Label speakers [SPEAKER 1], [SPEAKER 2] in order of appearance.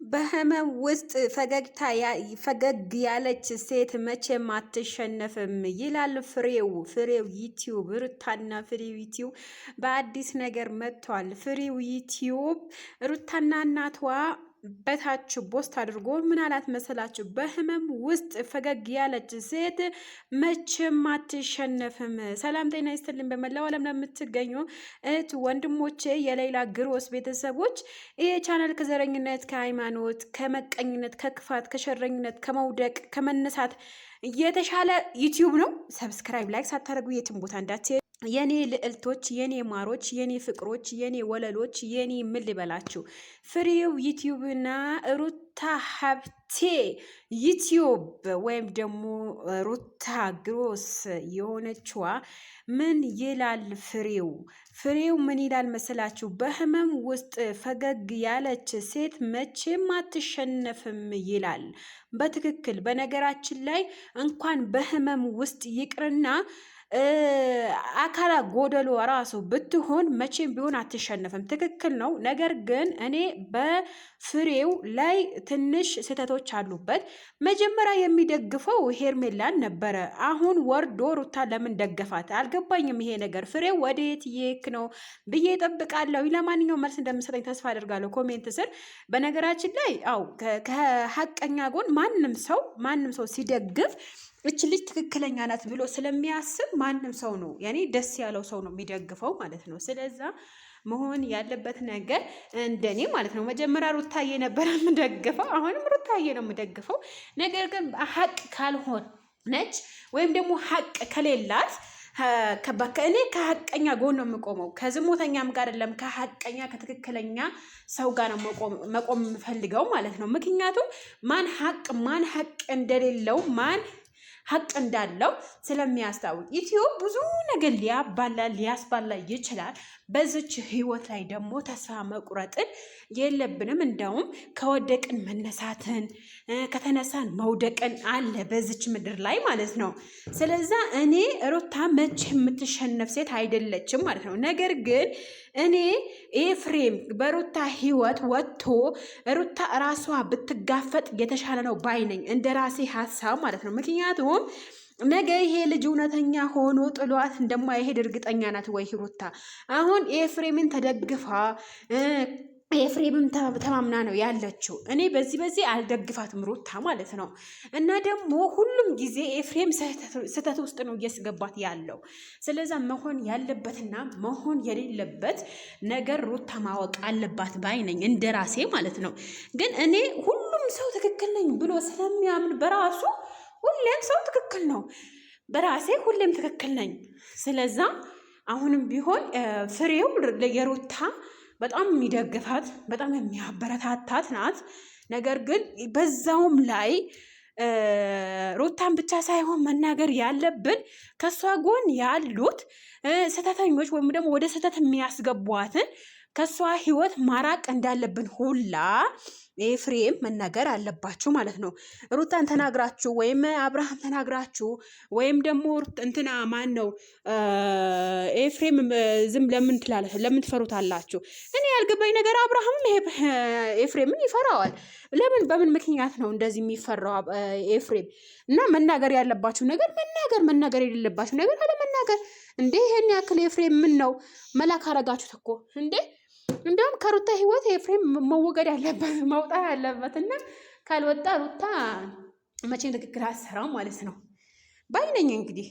[SPEAKER 1] በህመም ውስጥ ፈገግ ያለች ሴት መቼም አትሸነፍም ይላል ፍሬው ዩቲዩብ። ሩታና ፍሬው ዩቲዩብ በአዲስ ነገር መጥቷል። ፍሬው ዩቲዩብ ሩታና እናቷ በታች ፖስት አድርጎ ምን አላት መሰላችሁ? በህመም ውስጥ ፈገግ ያለች ሴት መቼም አትሸነፍም። ሰላም ጤና ይስጥልኝ። በመላው ዓለም ለምትገኙ እህት ወንድሞቼ፣ የሌላ ግሮስ ቤተሰቦች ይሄ ቻናል ከዘረኝነት፣ ከሃይማኖት፣ ከመቀኝነት፣ ከክፋት፣ ከሸረኝነት፣ ከመውደቅ፣ ከመነሳት የተሻለ ዩቲዩብ ነው። ሰብስክራይብ ላይክ ሳታደርጉ የትም ቦታ እንዳትሄዱ የኔ ልዕልቶች፣ የኔ ማሮች፣ የኔ ፍቅሮች፣ የኔ ወለሎች፣ የኔ ምን ልበላችሁ። ፍሬው ዩቲዩብና ሩታ ሀብቴ ዩቲዩብ ወይም ደግሞ ሩታ ግሮስ የሆነችዋ ምን ይላል? ፍሬው ምን ይላል መሰላችሁ? በህመም ውስጥ ፈገግ ያለች ሴት መቼም አትሸነፍም ይላል። በትክክል በነገራችን ላይ እንኳን በህመም ውስጥ ይቅርና አካላ ጎደሎ ራሱ ብትሆን መቼም ቢሆን አትሸነፍም። ትክክል ነው። ነገር ግን እኔ በፍሬው ላይ ትንሽ ስህተቶች አሉበት። መጀመሪያ የሚደግፈው ሄርሜላን ነበረ። አሁን ወርዶ ሩታ ለምን ደገፋት አልገባኝም። ይሄ ነገር ፍሬው ወዴት ይክ ነው ብዬ እጠብቃለሁ። ለማንኛውም መልስ እንደምሰጠኝ ተስፋ አደርጋለሁ ኮሜንት ስር። በነገራችን ላይ ከሀቀኛ ጎን ማንም ሰው ሲደግፍ እች ልጅ ትክክለኛ ናት ብሎ ስለሚያስብ ማንም ሰው ነው ደስ ያለው ሰው ነው የሚደግፈው ማለት ነው። ስለዛ መሆን ያለበት ነገር እንደኔ ማለት ነው። መጀመሪያ ሩታዬ ነበር የምደግፈው፣ አሁንም ሩታዬ ነው የምደግፈው። ነገር ግን ሀቅ ካልሆነች ወይም ደግሞ ሀቅ ከሌላት እኔ ከሀቀኛ ጎን ነው የምቆመው። ከዝሙተኛም ጋር አይደለም፣ ከሀቀኛ ከትክክለኛ ሰው ጋር ነው መቆም የምፈልገው ማለት ነው። ምክንያቱም ማን ሀቅ እንደሌለው ማን ሀቅ እንዳለው ስለሚያስታውቅ ዩቲዩብ ብዙ ነገር ሊያስባላ ይችላል። በዚች ህይወት ላይ ደግሞ ተስፋ መቁረጥን የለብንም። እንደውም ከወደቅን መነሳትን ከተነሳን መውደቅን አለ በዚች ምድር ላይ ማለት ነው። ስለዛ እኔ ሩታ መቼ የምትሸነፍ ሴት አይደለችም ማለት ነው። ነገር ግን እኔ ኤፍሬም በሩታ ህይወት ወጥቶ ሩታ ራሷ ብትጋፈጥ የተሻለ ነው ባይነኝ፣ እንደ ራሴ ሀሳብ ማለት ነው። ምክንያቱም ነገ ይሄ ልጅ እውነተኛ ሆኖ ጥሏት እንደማይሄድ እርግጠኛ ናት ወይ ሩታ? አሁን ኤፍሬምን ተደግፋ ኤፍሬምም ተማምና ነው ያለችው። እኔ በዚህ አልደግፋትም ሩታ ማለት ነው። እና ደግሞ ሁሉም ጊዜ ኤፍሬም ስህተት ውስጥ ነው እያስገባት ያለው። ስለዛ መሆን ያለበትና መሆን የሌለበት ነገር ሩታ ማወቅ አለባት ባይ ነኝ፣ እንደ ራሴ ማለት ነው። ግን እኔ ሁሉም ሰው ትክክል ነኝ ብሎ ስለሚያምን በራሱ ሁሌም ሰው ትክክል ነው፣ በራሴ ሁሌም ትክክል ነኝ። ስለዛ አሁንም ቢሆን ፍሬው የሩታ በጣም የሚደግፋት በጣም የሚያበረታታት ናት። ነገር ግን በዛውም ላይ ሩታን ብቻ ሳይሆን መናገር ያለብን ከሷ ጎን ያሉት ስህተተኞች ወይም ደግሞ ወደ ስህተት የሚያስገቧትን ከሷ ህይወት ማራቅ እንዳለብን ሁላ ኤፍሬም መናገር አለባችሁ ማለት ነው። ሩታን ተናግራችሁ ወይም አብርሃም ተናግራችሁ ወይም ደግሞ እንትና ማን ነው ኤፍሬም ዝም ለምን ትፈሩታላችሁ? እኔ ያልገባኝ ነገር አብርሃምም ኤፍሬምን ይፈራዋል። ለምን በምን ምክንያት ነው እንደዚህ የሚፈራው ኤፍሬም? እና መናገር ያለባችሁ ነገር መናገር የሌለባችሁ ነገር አለመናገር። እንዴ ይሄን ያክል ኤፍሬም ምን ነው መላክ አረጋችሁት እኮ እንዴ! እንደውም ከሩታ ህይወት ኤፍሬም መወገድ ያለበት መውጣት ያለበት እና ካልወጣ ሩታ መቼም ትክክል አሰራው ማለት ነው ባይነኝ እንግዲህ